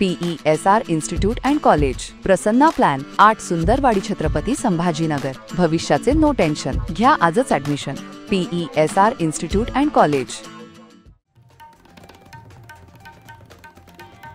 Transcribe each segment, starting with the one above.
PESR institute and college, Prasanna plan, 8 Sundarwadi Chhatrapati Sambhajinagar. भविष्याचे no tension, घ्या आजच admission. PESR institute and college.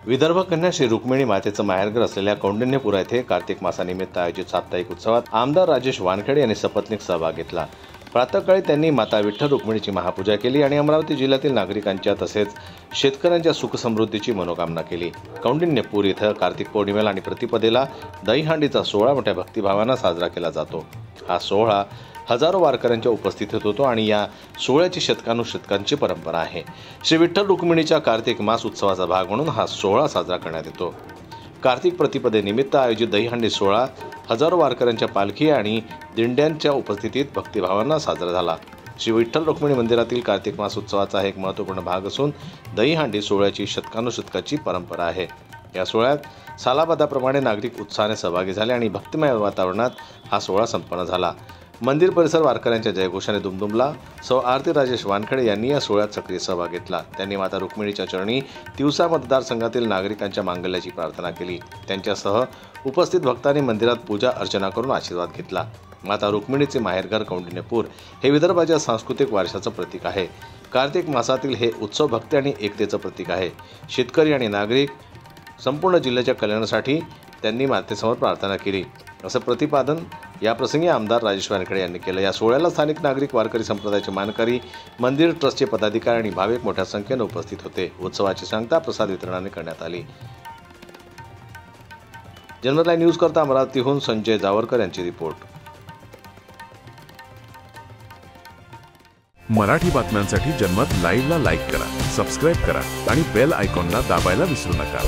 Vidarbha कन्या श्री रुक्मिणी मातेचं माहेरघर असलेल्या कौंडिण्यपुरा येथे कार्तिक मासानिमित्त आयोजित साप्ताहिक उत्सवात आमदार राजेश वानखेडे यांनी सपत्नीक सहभाग घेतला। प्रातःकाळी त्यांनी माता विठ्ठल रुक्मिणीची महापूजा केली आणि अमरावती जिल्ह्यातील नागरिकांच्या तसेच शेतकऱ्यांच्या सुखसमृद्धीची मनोकामना केली। कौंडिण्यपूर इथं कार्तिक पौर्णिमेला आणि प्रतिपदेला दहीहंडीचा सोहळा मोठ्या भक्तिभावानं साजरा केला जातो। हा सोहळा हजारो वारकऱ्यांच्या उपस्थितीत होतो आणि या सोहळ्याची शतकानुशतकांची परंपरा आहे। श्री विठ्ठल रुक्मिणीच्या कार्तिक मास उत्सवाचा भाग म्हणून हा सोहळा साजरा करण्यात येतो। कार्तिक प्रतिपदेनिमित्त आयोजित दहीहंडी सोहळा हजारो वारकऱ्यांच्या पालखी आणि दिंड्यांच्या उपस्थितीत भक्तिभावानं साजरा झाला। श्री विठ्ठल रुक्मिणी मंदिरातील कार्तिक मास उत्सवाचा एक महत्त्वपूर्ण भाग असून दहीहंडी सोहळ्याची शतकानुशतकाची परंपरा आहे। या सोहळ्यात सालाबादाप्रमाणे नागरिक उत्साहाने सहभागी झाले आणि भक्तिमय वातावरणात हा सोहळा संपन्न झाला। मंदिर परिसर वारकऱ्यांच्या जयघोषाने दुमदुमला। सौ आरती राजेश वानखेडे यांनी या सोहळ्यात सक्रिय सहभाग घेतला। त्यांनी माता रुक्मिणीच्या चरणी तिवसा मतदारसंघातील नागरिकांच्या मांगल्याची प्रार्थना केली। त्यांच्यासह उपस्थित भक्तांनी मंदिरात पूजा अर्चना करून आशीर्वाद घेतला। माता रुक्मिणीचे माहेरघर कौंडिण्यपूर हे विदर्भाच्या सांस्कृतिक वारशाचं प्रतीक आहे। कार्तिक मासातील हे उत्सव भक्ती आणि एकतेचं प्रतीक आहे। शेतकरी आणि नागरिक संपूर्ण जिल्ह्याच्या कल्याणासाठी त्यांनी मातेसमोर प्रार्थना केली, असं प्रतिपादन याप्रसंगी आमदार राजेश वानखेडे यांनी केलं। या सोहळ्याला स्थानिक नागरिक, वारकरी संप्रदायाचे मानकरी, मंदिर ट्रस्टचे पदाधिकारी आणि भाविक मोठ्या संख्येने उपस्थित होते। उत्सवाची सांगता प्रसाद वितरणाने करण्यात आली। जनमत लाईव्ह न्यूज करता अमरावतीहून संजय जावरकर यांची रिपोर्ट। मराठी बातम्यांसाठी जनमत लाईव्हला लाईक करा, सबस्क्राईब करा आणि बेल आयकॉनला दाबायला विसरू नका।